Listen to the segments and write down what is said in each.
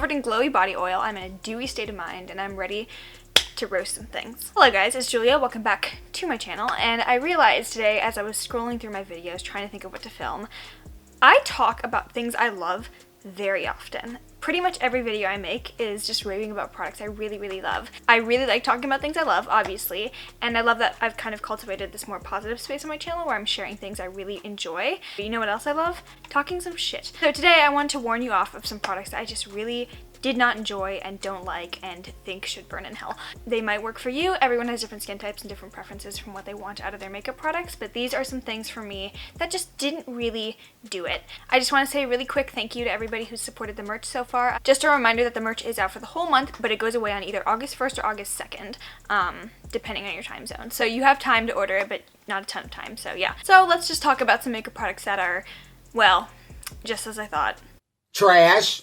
covered in glowy body oil, I'm in a dewy state of mind, and I'm ready to roast some things. Hello guys, it's Julia. Welcome back to my channel. And I realized today as I was scrolling through my videos trying to think of what to film, I talk about things I love very often. Pretty much every video I make is just raving about products I really love. I really like talking about things I love, obviously, and I love that I've kind of cultivated this more positive space on my channel where I'm sharing things I really enjoy. But you know what else I love? Talking some shit. So today I want to warn you off of some products that I just really did not enjoy and don't like and think should burn in hell. They might work for you. Everyone has different skin types and different preferences from what they want out of their makeup products, but these are some things for me that just didn't really do it. I just want to say a really quick thank you to everybody who's supported the merch so far. Just a reminder that the merch is out for the whole month, but it goes away on either August 1st or August 2nd, depending on your time zone. So you have time to order it, but not a ton of time, so yeah. So let's just talk about some makeup products that are, well, just as I thought. Trash.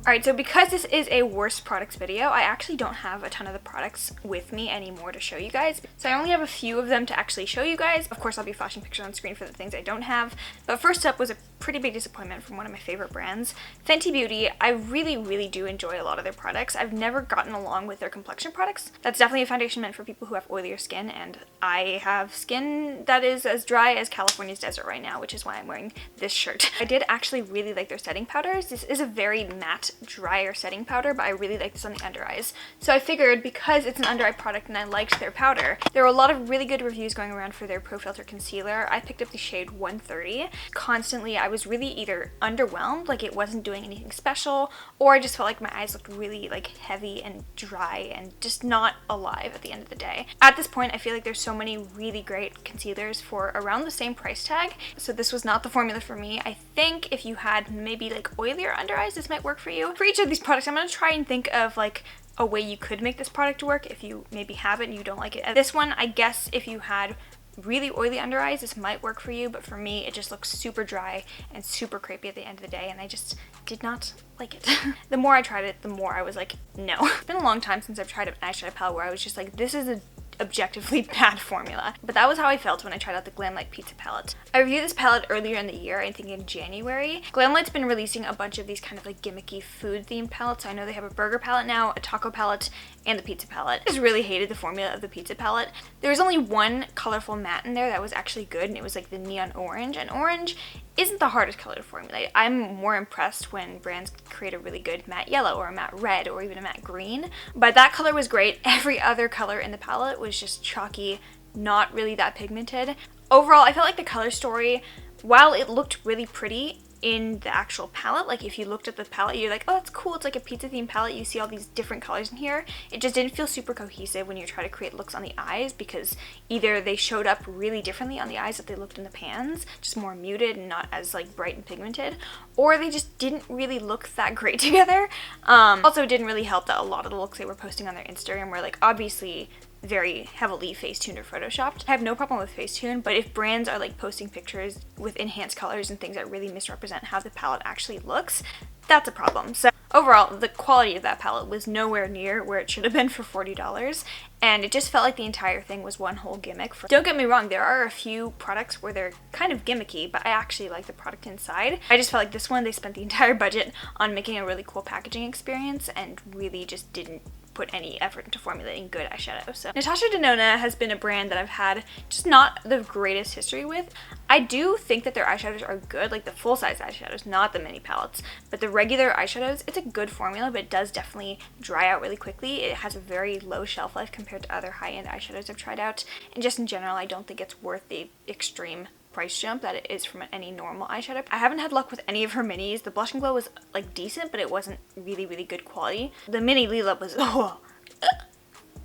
Alright, so because this is a worst products video, I actually don't have a ton of the products with me anymore to show you guys. So I only have a few of them to actually show you guys. Of course, I'll be flashing pictures on screen for the things I don't have. But first up was a pretty big disappointment from one of my favorite brands, Fenty Beauty. I really do enjoy a lot of their products. I've never gotten along with their complexion products. That's definitely a foundation meant for people who have oilier skin, and I have skin that is as dry as California's desert right now, which is why I'm wearing this shirt. I did actually really like their setting powders. This is a very matte, drier setting powder, but I really like this on the under eyes. So I figured because it's an under eye product and I liked their powder, there were a lot of really good reviews going around for their Pro Filter Concealer. I picked up the shade 130. Constantly, I was really either underwhelmed, like it wasn't doing anything special, or I just felt like my eyes looked really like heavy and dry and just not alive at the end of the day. At this point, I feel like there's so many really great concealers for around the same price tag, so this was not the formula for me. I think if you had maybe like oilier under eyes, this might work for you. For each of these products, I'm going to try and think of like a way you could make this product work if you maybe have it and you don't like it. This one, I guess if you had really oily under eyes, this might work for you, but for me it just looks super dry and super crepey at the end of the day, and I just did not like it. The more I tried it, the more I was like, no. It's been a long time since I've tried an eyeshadow palette where I was just like, this is a objectively bad formula. But that was how I felt when I tried out the Glamlite Pizza palette. I reviewed this palette earlier in the year, I think in January. Glamlite's been releasing a bunch of these kind of like gimmicky food themed palettes. I know they have a burger palette now, a taco palette, and the pizza palette. I just really hated the formula of the pizza palette. There was only one colorful matte in there that was actually good, and it was like the neon orange, and orange isn't the hardest color to formulate. I'm more impressed when brands create a really good matte yellow or a matte red or even a matte green, but that color was great. Every other color in the palette was just chalky, not really that pigmented. Overall, I felt like the color story, while it looked really pretty in the actual palette, like if you looked at the palette, you're like, oh, that's cool, it's like a pizza themed palette, you see all these different colors in here. It just didn't feel super cohesive when you try to create looks on the eyes, because either they showed up really differently on the eyes that they looked in the pans, just more muted and not as like bright and pigmented, or they just didn't really look that great together. Also, it didn't really help that a lot of the looks they were posting on their Instagram were like obviously very heavily Facetuned or photoshopped. I have no problem with Facetune, but if brands are like posting pictures with enhanced colors and things that really misrepresent how the palette actually looks, that's a problem. So overall, the quality of that palette was nowhere near where it should have been for $40, and it just felt like the entire thing was one whole gimmick. Don't get me wrong, there are a few products where they're kind of gimmicky, but I actually like the product inside. I just felt like this one, they spent the entire budget on making a really cool packaging experience and really just didn't put any effort into formulating good eyeshadow. So Natasha Denona has been a brand that I've had just not the greatest history with. I do think that their eyeshadows are good, like the full-size eyeshadows, not the mini palettes, but the regular eyeshadows, it's a good formula, but it does definitely dry out really quickly. It has a very low shelf life compared to other high-end eyeshadows I've tried out, and just in general, I don't think it's worth the extreme price jump that it is from any normal eyeshadow. I haven't had luck with any of her minis. The Blush and Glow was like decent, but it wasn't really good quality. The mini Lila was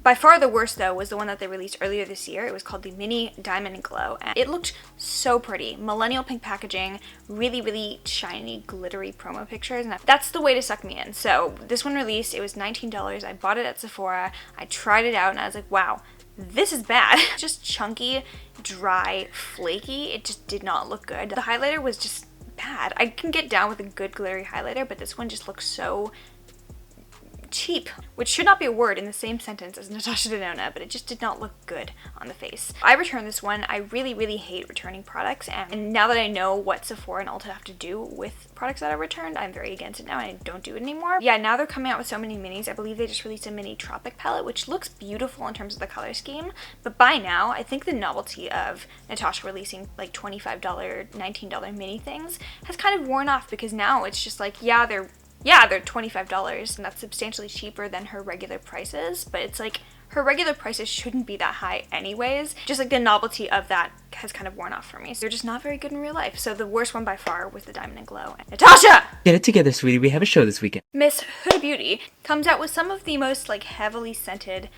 by far the worst though was the one that they released earlier this year. It was called the Mini Diamond and Glow, and it looked so pretty. Millennial pink packaging, really shiny, glittery promo pictures, and that's the way to suck me in. So this one released, it was $19. I bought it at Sephora. I tried it out and I was like, wow, this is bad. Just chunky, dry, flaky. It just did not look good. The highlighter was just bad. I can get down with a good glittery highlighter, but this one just looks so cheap, which should not be a word in the same sentence as Natasha Denona, but it just did not look good on the face. I returned this one. I really hate returning products, and now that I know what Sephora and Ulta have to do with products that I returned, I'm very against it now and I don't do it anymore. Yeah, now they're coming out with so many minis. I believe they just released a mini Tropic palette, which looks beautiful in terms of the color scheme, but by now, I think the novelty of Natasha releasing like $25, $19 mini things has kind of worn off, because now it's just like, yeah, they're $25, and that's substantially cheaper than her regular prices, but it's like her regular prices shouldn't be that high anyways. Just like the novelty of that has kind of worn off for me. So they're just not very good in real life. So the worst one by far was the Diamond and Glow. Natasha! Get it together, sweetie. We have a show this weekend. Miss Huda Beauty comes out with some of the most like heavily scented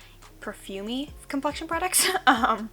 perfumey complexion products.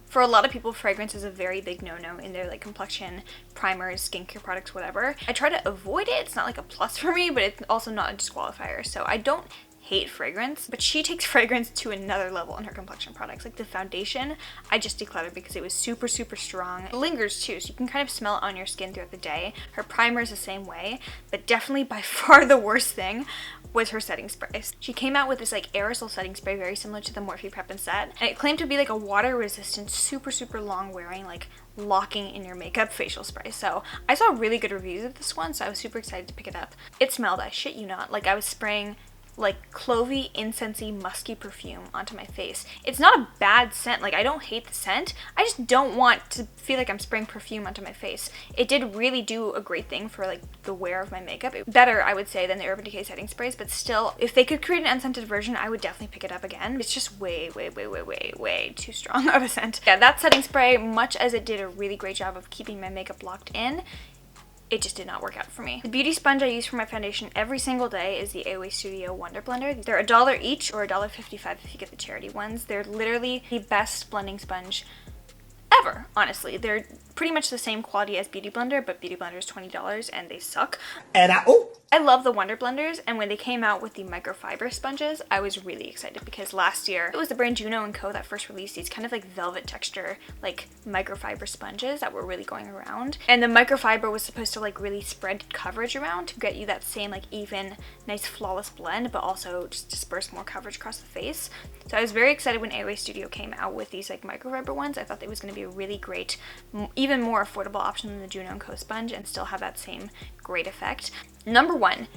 For a lot of people, fragrance is a very big no-no in their like complexion primers, skincare products, whatever. I try to avoid it. It's not like a plus for me, but it's also not a disqualifier. So I don't hate fragrance, but she takes fragrance to another level in her complexion products. Like the foundation, I just decluttered because it was super strong. It lingers too, so you can kind of smell it on your skin throughout the day. Her primer is the same way, but definitely by far the worst thing was her setting spray. She came out with this like aerosol setting spray very similar to the Morphe Prep and Set, and it claimed to be like a water resistant, super long wearing, like locking in your makeup facial spray. So I saw really good reviews of this one, so I was super excited to pick it up. It smelled, I shit you not, like I was spraying like clovey, incensey, musky perfume onto my face. It's not a bad scent. Like, I don't hate the scent. I just don't want to feel like I'm spraying perfume onto my face. It did really do a great thing for like the wear of my makeup. Better, I would say, than the Urban Decay setting sprays, but still, if they could create an unscented version, I would definitely pick it up again. It's just way too strong of a scent. Yeah, that setting spray, much as it did a really great job of keeping my makeup locked in, it just did not work out for me. The beauty sponge I use for my foundation every single day is the AOA Studio Wonder Blender. They're $1 each or $1.55 if you get the charity ones. They're literally the best blending sponge ever, honestly. They're pretty much the same quality as Beauty Blender, but Beauty Blender is $20 and they suck. And I love the Wonder Blenders, and when they came out with the microfiber sponges, I was really excited because last year it was the brand Juno & Co. that first released these kind of like velvet texture, like microfiber sponges that were really going around. And the microfiber was supposed to like really spread coverage around to get you that same like even, nice flawless blend, but also just disperse more coverage across the face. So I was very excited when AOA Studio came out with these like microfiber ones. I thought they was going to be a really great, even more affordable option than the Juno & Co. sponge and still have that same great effect. Number one,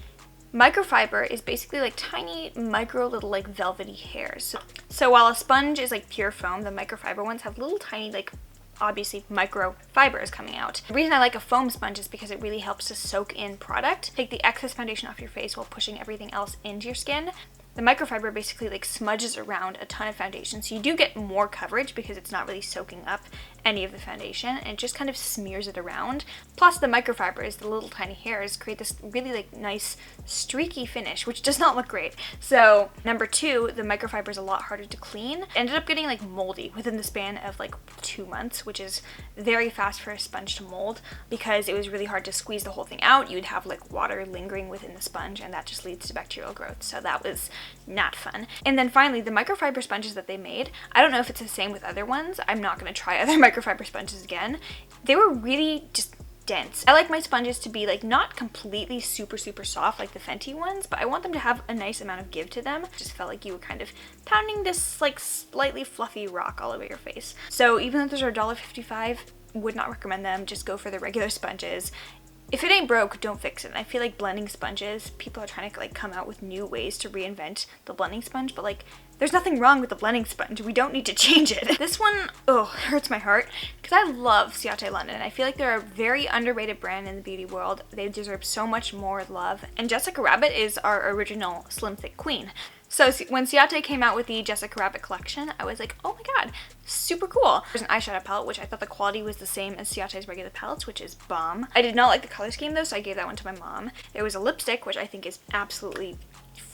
microfiber is basically like tiny micro little like velvety hairs. So while a sponge is like pure foam, the microfiber ones have little tiny like obviously microfibers coming out. The reason I like a foam sponge is because it really helps to soak in product, take the excess foundation off your face while pushing everything else into your skin. The microfiber basically like smudges around a ton of foundation, so you do get more coverage because it's not really soaking up any of the foundation, and it just kind of smears it around. Plus the microfibers, the little tiny hairs, create this really like nice streaky finish, which does not look great. So number two, the microfiber is a lot harder to clean. It ended up getting like moldy within the span of like 2 months, which is very fast for a sponge to mold because it was really hard to squeeze the whole thing out. You would have like water lingering within the sponge, and that just leads to bacterial growth. So that was not fun. And then finally, the microfiber sponges that they made, I don't know if it's the same with other ones. I'm not going to try other microfiber sponges again. They were really just dense. I like my sponges to be like not completely super soft like the Fenty ones, but I want them to have a nice amount of give to them. It just felt like you were kind of pounding this like slightly fluffy rock all over your face. So even though those are $1.55, would not recommend them. Just go for the regular sponges. If it ain't broke, don't fix it. And I feel like blending sponges, people are trying to like come out with new ways to reinvent the blending sponge, but like there's nothing wrong with the blending sponge. We don't need to change it. This one, oh, hurts my heart because I love Ciate London. I feel like they're a very underrated brand in the beauty world. They deserve so much more love. And Jessica Rabbit is our original slim thick queen. So when Ciate came out with the Jessica Rabbit collection, I was like, oh my god, super cool. There's an eyeshadow palette, which I thought the quality was the same as Ciate's regular palettes, which is bomb. I did not like the color scheme though, so I gave that one to my mom. There was a lipstick, which I think is absolutely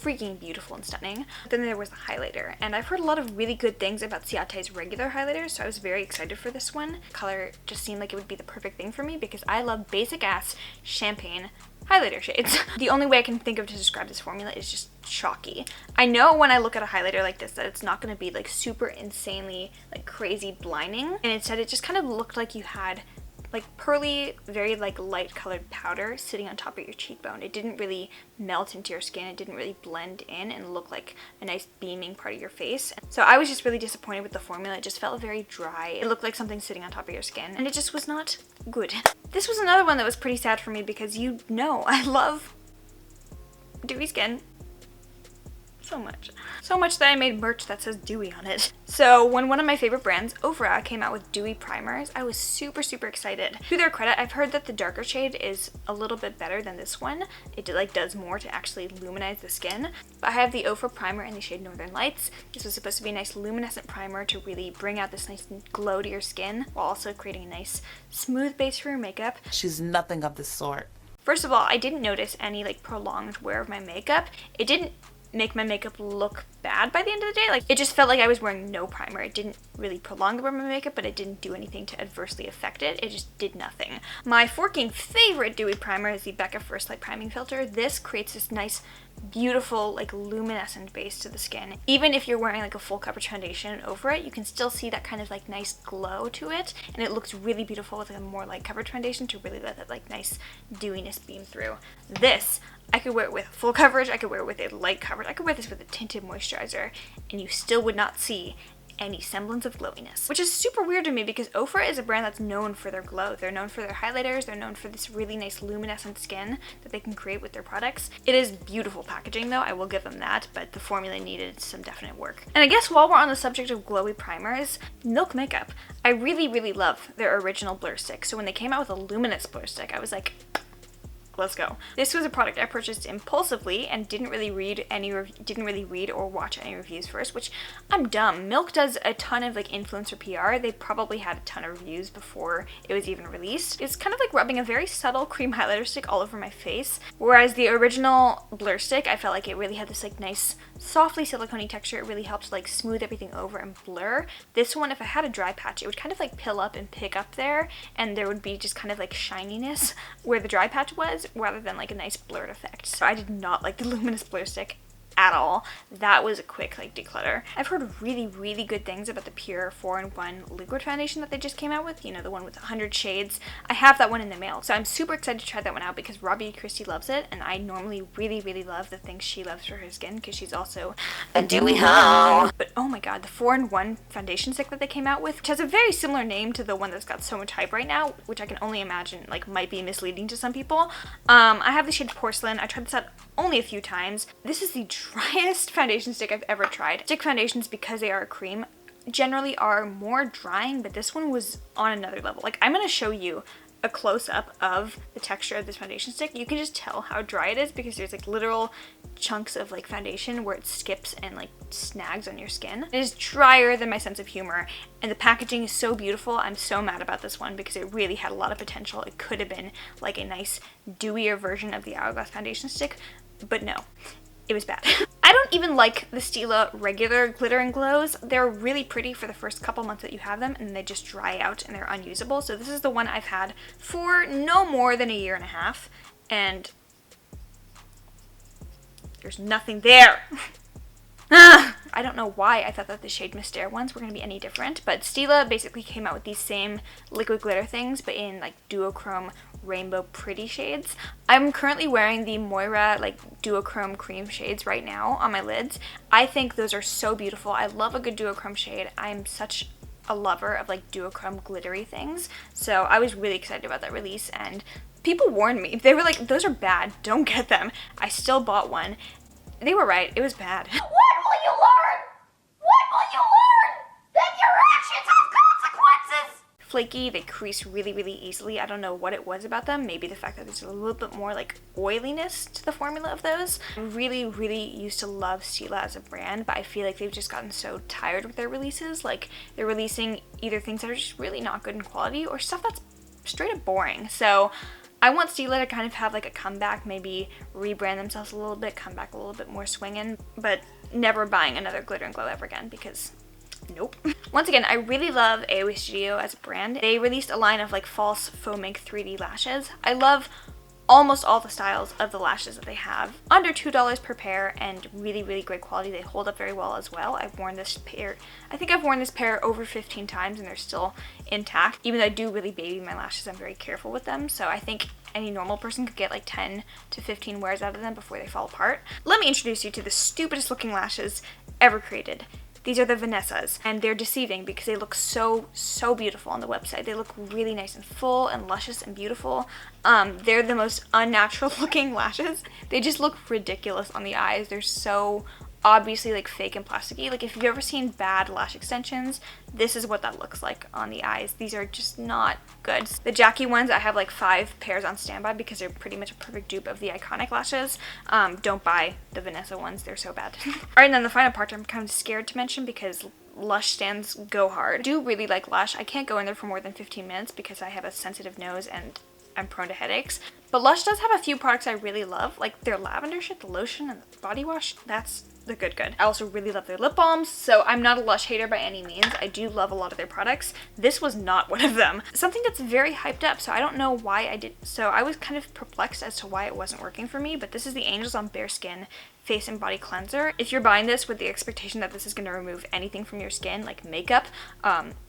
freaking beautiful and stunning. Then there was the highlighter, and I've heard a lot of really good things about Ciate's regular highlighters, so I was very excited for this one. The color just seemed like it would be the perfect thing for me because I love basic ass champagne highlighter shades. The only way I can think of to describe this formula is just chalky. I know when I look at a highlighter like this that it's not going to be like super insanely like crazy blinding, and instead it just kind of looked like you had like pearly, very like light colored powder sitting on top of your cheekbone. It didn't really melt into your skin. It didn't really blend in and look like a nice beaming part of your face. So I was just really disappointed with the formula. It just felt very dry. It looked like something sitting on top of your skin, and it just was not good. This was another one that was pretty sad for me because you know I love dewy skin so much. So much that I made merch that says dewy on it. So when one of my favorite brands, Ofra, came out with dewy primers, I was super excited. To their credit, I've heard that the darker shade is a little bit better than this one. It like does more to actually luminize the skin. But I have the Ofra primer in the shade Northern Lights. This was supposed to be a nice luminescent primer to really bring out this nice glow to your skin while also creating a nice smooth base for your makeup. She's nothing of the sort. First of all, I didn't notice any like prolonged wear of my makeup. It didn't make my makeup look bad by the end of the day. Like, it just felt like I was wearing no primer. It didn't really prolong the wear of my makeup, but it didn't do anything to adversely affect it. It just did nothing. My forking favorite dewy primer is the Becca First Light Priming Filter. This creates this nice, beautiful, like luminescent base to the skin. Even if you're wearing like a full coverage foundation over it, you can still see that kind of like nice glow to it, and it looks really beautiful with a more light coverage foundation to really let that like nice dewiness beam through. This, I could wear it with full coverage, I could wear it with a light coverage, I could wear this with a tinted moisturizer, and you still would not see any semblance of glowiness. Which is super weird to me because Ofra is a brand that's known for their glow. They're known for their highlighters, they're known for this really nice luminescent skin that they can create with their products. It is beautiful packaging though, I will give them that, but the formula needed some definite work. And I guess while we're on the subject of glowy primers, Milk Makeup. I really love their original blur stick. So when they came out with a luminous blur stick, I was like, let's go. This was a product I purchased impulsively and didn't really read or watch any reviews first, which I'm dumb. Milk does a ton of like influencer PR. They probably had a ton of reviews before it was even released. It's kind of like rubbing a very subtle cream highlighter stick all over my face, whereas the original blur stick, I felt like it really had this like nice softly silicone-y texture. It really helped like smooth everything over and blur. This one, if I had a dry patch, it would kind of like pill up and pick up there, and there would be just kind of like shininess where the dry patch was, rather than like a nice blurred effect. So I did not like the luminous blur stick at all. That was a quick like declutter. I've heard really good things about the Pure 4-in-1 liquid foundation that they just came out with, you know, the one with 100 shades. I have that one in the mail, so I'm super excited to try that one out because Robbie Christie loves it, and I normally really love the things she loves for her skin because she's also a dewy hoe. But oh my god, the 4-in-1 foundation stick that they came out with, which has a very similar name to the one that's got so much hype right now, which I can only imagine like might be misleading to some people. I have the shade Porcelain. I tried this out only a few times. This is the driest foundation stick I've ever tried. Stick foundations, because they are a cream, generally are more drying, but this one was on another level. Like, I'm gonna show you a close-up of the texture of this foundation stick. You can just tell how dry it is because there's like literal chunks of like foundation where it skips and like snags on your skin. It is drier than my sense of humor, and the packaging is so beautiful. I'm so mad about this one because it really had a lot of potential. It could have been like a nice dewier version of the Hourglass foundation stick, but no, it was bad. I don't even like the Stila regular glitter and glows. They're really pretty for the first couple months that you have them, and they just dry out and they're unusable. So this is the one I've had for no more than a year and a half, and there's nothing there. I don't know why I thought that the shade Mystère ones were going to be any different, but Stila basically came out with these same liquid glitter things, but in like duochrome rainbow pretty shades. I'm currently wearing the Moira like duochrome cream shades right now on my lids. I think those are so beautiful. I love a good duochrome shade. I'm such a lover of like duochrome glittery things, so I was really excited about that release, and people warned me. They were like, those are bad, don't get them. I still bought one. They were right, it was bad. What will you learn? What will you learn? That your actions have consequences! Flaky, they crease really easily. I don't know what it was about them. Maybe the fact that there's a little bit more like oiliness to the formula of those. I really used to love Stila as a brand, but I feel like they've just gotten so tired with their releases. Like, they're releasing either things that are just really not good in quality or stuff that's straight up boring. So I want Stila to kind of have like a comeback, maybe rebrand themselves a little bit, come back a little bit more swinging, but never buying another glitter and glow ever again because nope. Once again, I really love AOA Studio as a brand. They released a line of like false faux mink 3D lashes. I love almost all the styles of the lashes that they have. Under $2 per pair and really, really great quality. They hold up very well as well. I've worn this pair, I think I've worn this pair over 15 times and they're still intact. Even though I do really baby my lashes, I'm very careful with them. So I think any normal person could get like 10 to 15 wears out of them before they fall apart. Let me introduce you to the stupidest looking lashes ever created. These are the Vanessas, and they're deceiving because they look so beautiful on the website. They look really nice and full and luscious and beautiful. They're the most unnatural looking lashes. They just look ridiculous on the eyes. They're so obviously like fake and plasticky. Like if you've ever seen bad lash extensions, this is what that looks like on the eyes. These are just not good. The Jackie ones, I have like 5 pairs on standby because they're pretty much a perfect dupe of the iconic lashes. Don't buy the Vanessa ones, they're so bad. Alright, and then the final part I'm kind of scared to mention because Lush stands go hard. I do really like Lush. I can't go in there for more than 15 minutes because I have a sensitive nose and I'm prone to headaches. But Lush does have a few products I really love, like their lavender shit, the lotion and the body wash. That's the good. I also really love their lip balms, so I'm not a Lush hater by any means. I do love a lot of their products. This was not one of them. Something that's very hyped up, so I don't know why I did. So I was kind of perplexed as to why it wasn't working for me, but this is the Angels on Bare Skin Face and Body Cleanser. If you're buying this with the expectation that this is going to remove anything from your skin, like makeup,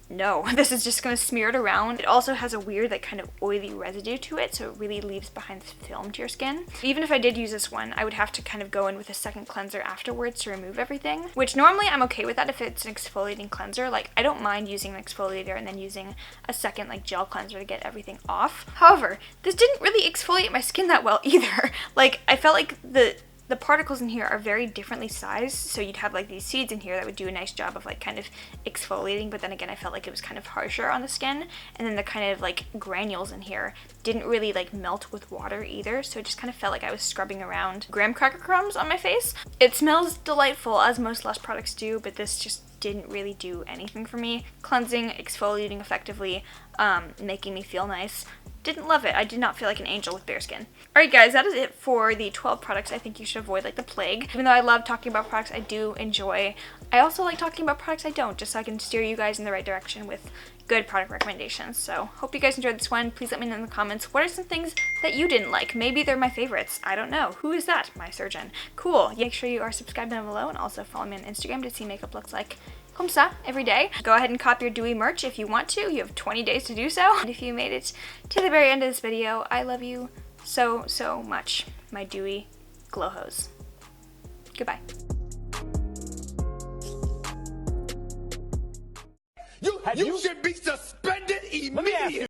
no, this is just going to smear it around. It also has a weird like kind of oily residue to it, so it really leaves behind the film to your skin. Even if I did use this one, I would have to kind of go in with a second cleanser afterwards to remove everything, which normally I'm okay with that if it's an exfoliating cleanser. Like I don't mind using an exfoliator and then using a second like gel cleanser to get everything off. However, this didn't really exfoliate my skin that well either. Like I felt like the particles in here are very differently sized, so you'd have like these seeds in here that would do a nice job of like kind of exfoliating, but then again I felt like it was kind of harsher on the skin, and then the kind of like granules in here didn't really like melt with water either, so it just kind of felt like I was scrubbing around graham cracker crumbs on my face. It smells delightful as most Lush products do, but this just didn't really do anything for me. Cleansing, exfoliating effectively, making me feel nice. Didn't love it. I did not feel like an angel with bare skin. Alright guys, that is it for the 12 products I think you should avoid like the plague. Even though I love talking about products I do enjoy, I also like talking about products I don't, just so I can steer you guys in the right direction with good product recommendations. So hope you guys enjoyed this one. Please let me know in the comments what are some things that you didn't like. Maybe they're my favorites. I don't know. Who is that? My surgeon. Cool. Make sure you are subscribed down below and also follow me on Instagram to see makeup looks like comme ça every day. Go ahead and cop your dewy merch if you want to. You have 20 days to do so. And if you made it to the very end of this video, I love you so much, my dewy glow hose. Goodbye. You should be suspended immediately.